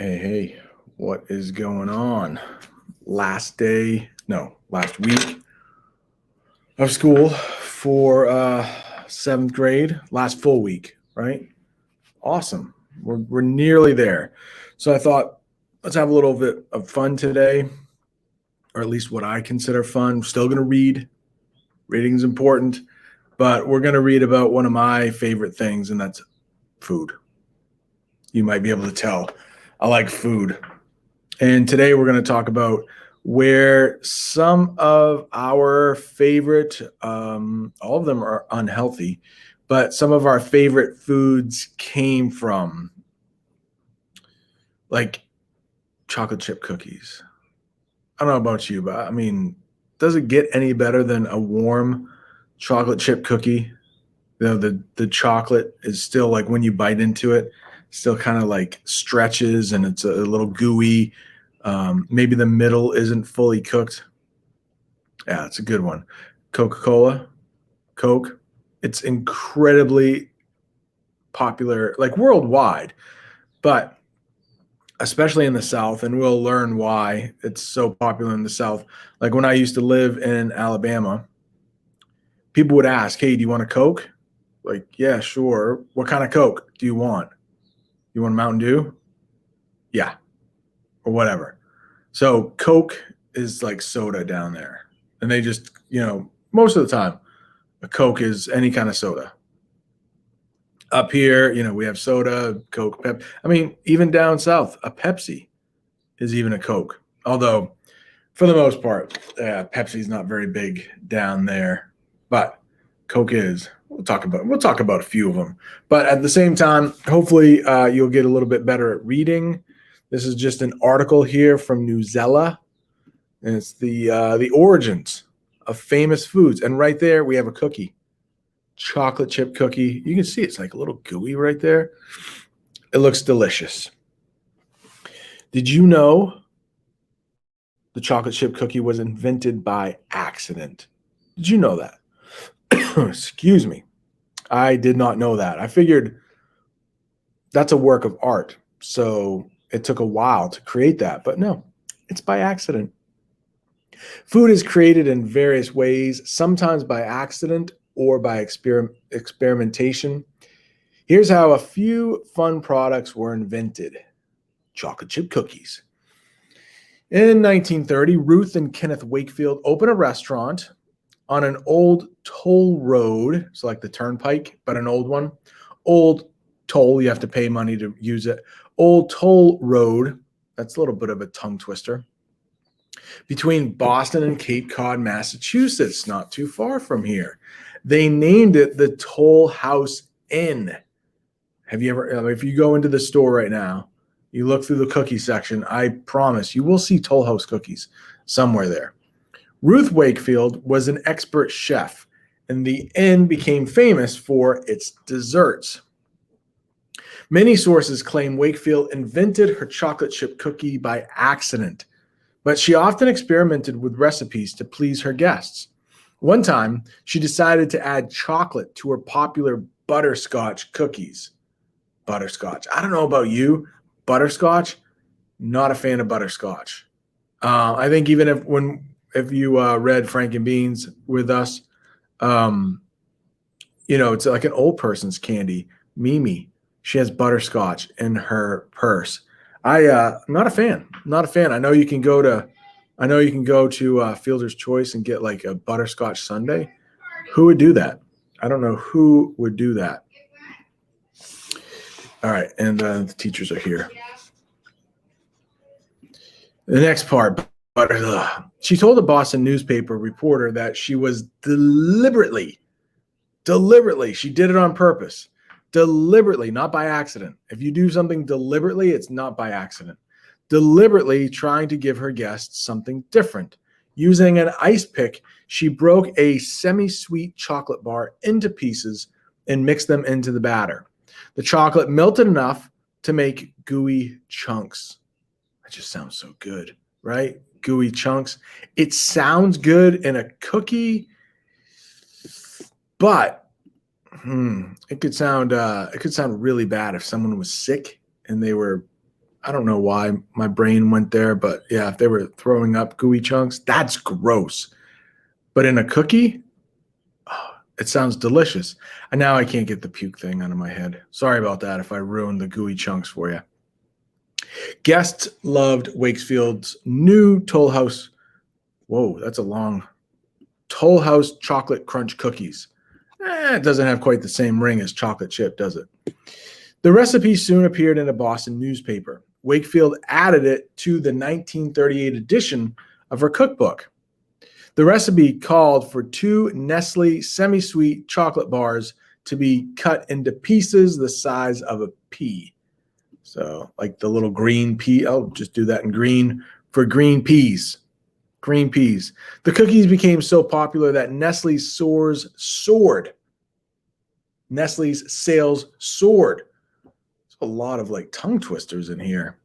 Hey, what is going on? Last week of school for seventh grade, last full week, right? Awesome. We're nearly there. So I thought, let's have a little bit of fun today, or at least what I consider fun. I'm still going to read. Reading is important, but we're going to read about one of my favorite things, and that's food. You might be able to tell. I like food. And today we're going to talk about where some of our favorite, all of them are unhealthy, but some of our favorite foods came from, like chocolate chip cookies. I don't know about you, but I mean, does it get any better than a warm chocolate chip cookie? The chocolate is still like when you bite into it, still kind of like stretches and it's a little gooey. Maybe the middle isn't fully cooked. Yeah, it's a good one. CocaCola, Coke. It's incredibly popular, like worldwide, but especially in the South. And we'll learn why it's so popular in the South. Like when I used to live in Alabama, people would ask, "Hey, do you want a Coke?" Like, yeah, sure. What kind of Coke do you want? You want Mountain Dew? Yeah, or whatever. So Coke is like soda down there. And they just, most of the time, a Coke is any kind of soda. Up here, we have soda, Coke, Pep. I mean, even down south, a Pepsi is even a Coke. Although, for the most part, Pepsi's not very big down there, but Coke is. We'll talk about a few of them. But at the same time, hopefully, you'll get a little bit better at reading. This is just an article here from Newsella, and it's the origins of famous foods. And right there, we have a cookie, chocolate chip cookie. You can see it's like a little gooey right there. It looks delicious. Did you know the chocolate chip cookie was invented by accident? Did you know that? Excuse me. I did not know that. I figured that's a work of art. So it took a while to create that, but no, it's by accident. Food is created in various ways, sometimes by accident or by experimentation. Here's how a few fun products were invented. Chocolate chip cookies. In 1930, Ruth and Kenneth Wakefield opened a restaurant on an old toll road, so like the turnpike, but an old one. Old toll, you have to pay money to use it. Old toll road, that's a little bit of a tongue twister, between Boston and Cape Cod, Massachusetts, not too far from here. They named it the Toll House Inn. Have you ever, if you go into the store right now, you look through the cookie section, I promise you will see Toll House cookies somewhere there. Ruth Wakefield was an expert chef, and the inn became famous for its desserts. Many sources claim Wakefield invented her chocolate chip cookie by accident, but she often experimented with recipes to please her guests. One time, she decided to add chocolate to her popular butterscotch cookies. Butterscotch. I don't know about you, butterscotch, not a fan of butterscotch. I think even if you read Frank and Beans with us, it's like an old person's candy. Mimi, she has butterscotch in her purse. I'm not a fan. Not a fan. I know you can go to Fielder's Choice and get like a butterscotch sundae. Who would do that? I don't know who would do that. All right, and the teachers are here. The next part, she told a Boston newspaper reporter that she was deliberately, she did it on purpose, deliberately, not by accident. If you do something deliberately, it's not by accident. Deliberately trying to give her guests something different. Using an ice pick, she broke a semi-sweet chocolate bar into pieces and mixed them into the batter. The chocolate melted enough to make gooey chunks. That just sounds so good, right? Gooey chunks. It sounds good in a cookie, but it could sound really bad if someone was sick and they were I don't know why my brain went there, but yeah, if they were throwing up gooey chunks, that's gross. But in a cookie, oh, it sounds delicious. And now I can't get the puke thing out of my head. Sorry about that if I ruined the gooey chunks for you. Guests loved Wakefield's new Toll House. Whoa, that's a long Toll House chocolate crunch cookies. It doesn't have quite the same ring as chocolate chip, does it? The recipe soon appeared in a Boston newspaper. Wakefield added it to the 1938 edition of her cookbook. The recipe called for 2 Nestle semi-sweet chocolate bars to be cut into pieces the size of a pea. So like the little green pea. I'll just do that in green for green peas. Green peas. The cookies became so popular that Nestle's sales soared. There's a lot of like tongue twisters in here.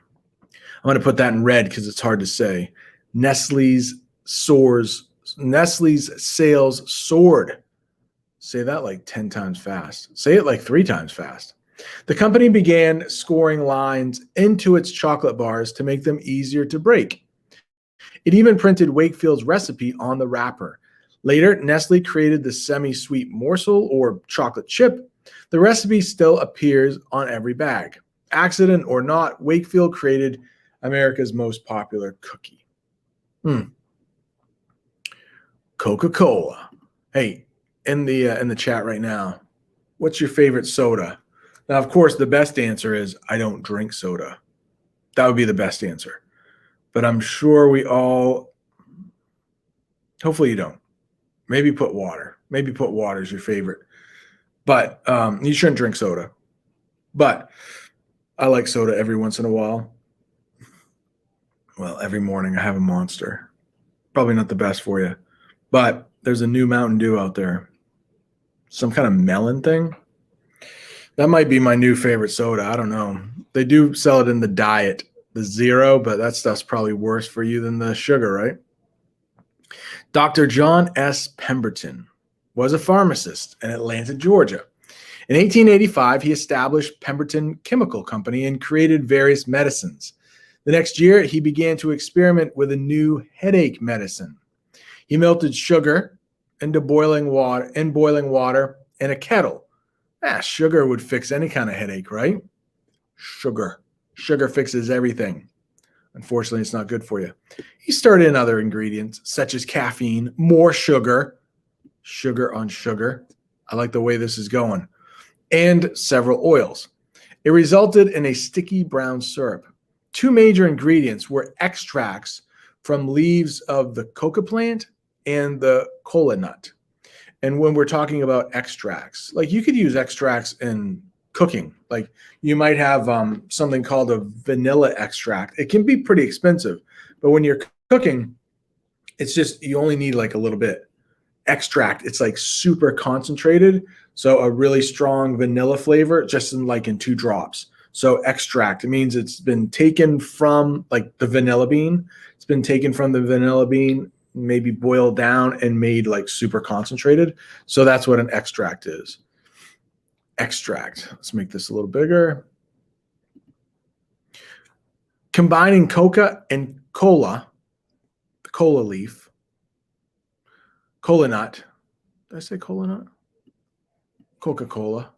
I'm going to put that in red because it's hard to say. Nestle's sales soared. Say that like 10 times fast. Say it like 3 times fast. The company began scoring lines into its chocolate bars to make them easier to break. It even printed Wakefield's recipe on the wrapper. Later, Nestle created the semi-sweet morsel or chocolate chip. The recipe still appears on every bag. Accident or not, Wakefield created America's most popular cookie. CocaCola. Hey, in the chat right now, what's your favorite soda? Now, of course, the best answer is I don't drink soda. That would be the best answer. But I'm sure we all, hopefully you don't. Maybe put water. Maybe put water as your favorite. But you shouldn't drink soda. But I like soda every once in a while. Well, every morning I have a Monster. Probably not the best for you. But there's a new Mountain Dew out there. Some kind of melon thing. That might be my new favorite soda. I don't know. They do sell it in the diet, the zero, but that stuff's probably worse for you than the sugar, right? Dr. John S. Pemberton was a pharmacist in Atlanta, Georgia. In 1885, he established Pemberton Chemical Company and created various medicines. The next year, he began to experiment with a new headache medicine. He melted sugar into boiling water in a kettle. Sugar would fix any kind of headache, right? Sugar fixes everything. Unfortunately, it's not good for you. He stirred in other ingredients, such as caffeine, more sugar on sugar. I like the way this is going. And several oils. It resulted in a sticky brown syrup. 2 major ingredients were extracts from leaves of the coca plant and the cola nut. And when we're talking about extracts, like you could use extracts in cooking. Like you might have something called a vanilla extract. It can be pretty expensive, but when you're cooking, it's just, you only need like a little bit. Extract, it's like super concentrated. So a really strong vanilla flavor, just in 2 drops. So extract, it means it's been taken from like the vanilla bean. It's been taken from the vanilla bean, maybe boiled down and made like super concentrated. So that's what an extract is. Extract. Let's make this a little bigger. Combining coca and cola, the cola leaf, cola nut. Did I say cola nut? Coca-Cola.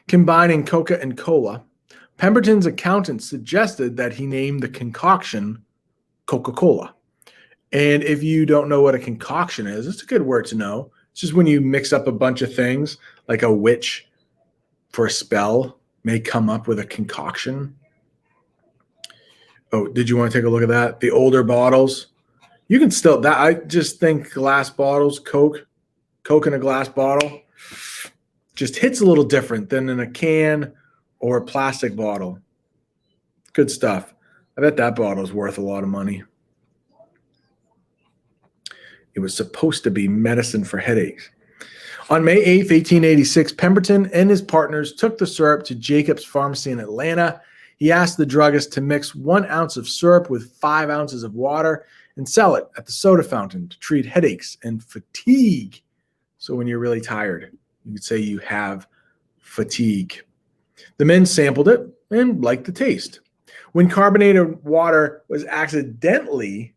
Combining coca and cola, Pemberton's accountant suggested that he name the concoction CocaCola. And if you don't know what a concoction is, it's a good word to know. It's just when you mix up a bunch of things, like a witch for a spell may come up with a concoction. Oh, did you want to take a look at that? The older bottles. You can still, that I just think glass bottles, Coke in a glass bottle, just hits a little different than in a can or a plastic bottle. Good stuff. I bet that bottle is worth a lot of money. It was supposed to be medicine for headaches. On May 8th, 1886, Pemberton and his partners took the syrup to Jacob's Pharmacy in Atlanta. He asked the druggist to mix 1 ounce of syrup with 5 ounces of water and sell it at the soda fountain to treat headaches and fatigue. So when you're really tired, you could say you have fatigue. The men sampled it and liked the taste. When carbonated water was accidentally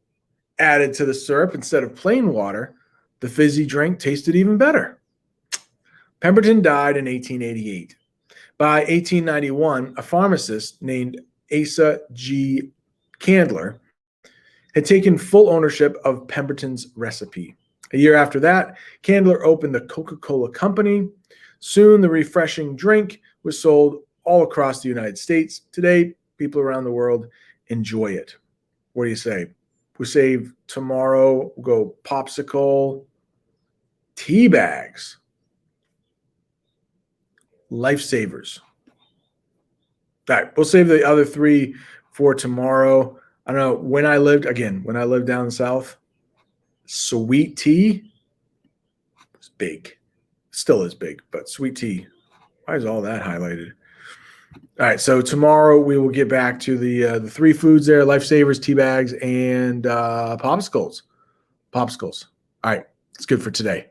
added to the syrup instead of plain water, the fizzy drink tasted even better. Pemberton died in 1888. By 1891, a pharmacist named Asa G. Candler had taken full ownership of Pemberton's recipe. A year after that, Candler opened the CocaCola Company. Soon, the refreshing drink was sold all across the United States. Today, people around the world enjoy it. What do you say? We save tomorrow, we'll go popsicle, tea bags, lifesavers. All right, we'll save the other three for tomorrow. I don't know, when I lived down south, sweet tea was big. Still is big, but sweet tea. Why is all that highlighted? All right, so tomorrow we will get back to the three foods there: lifesavers, tea bags, and popsicles. Popsicles. All right, it's good for today.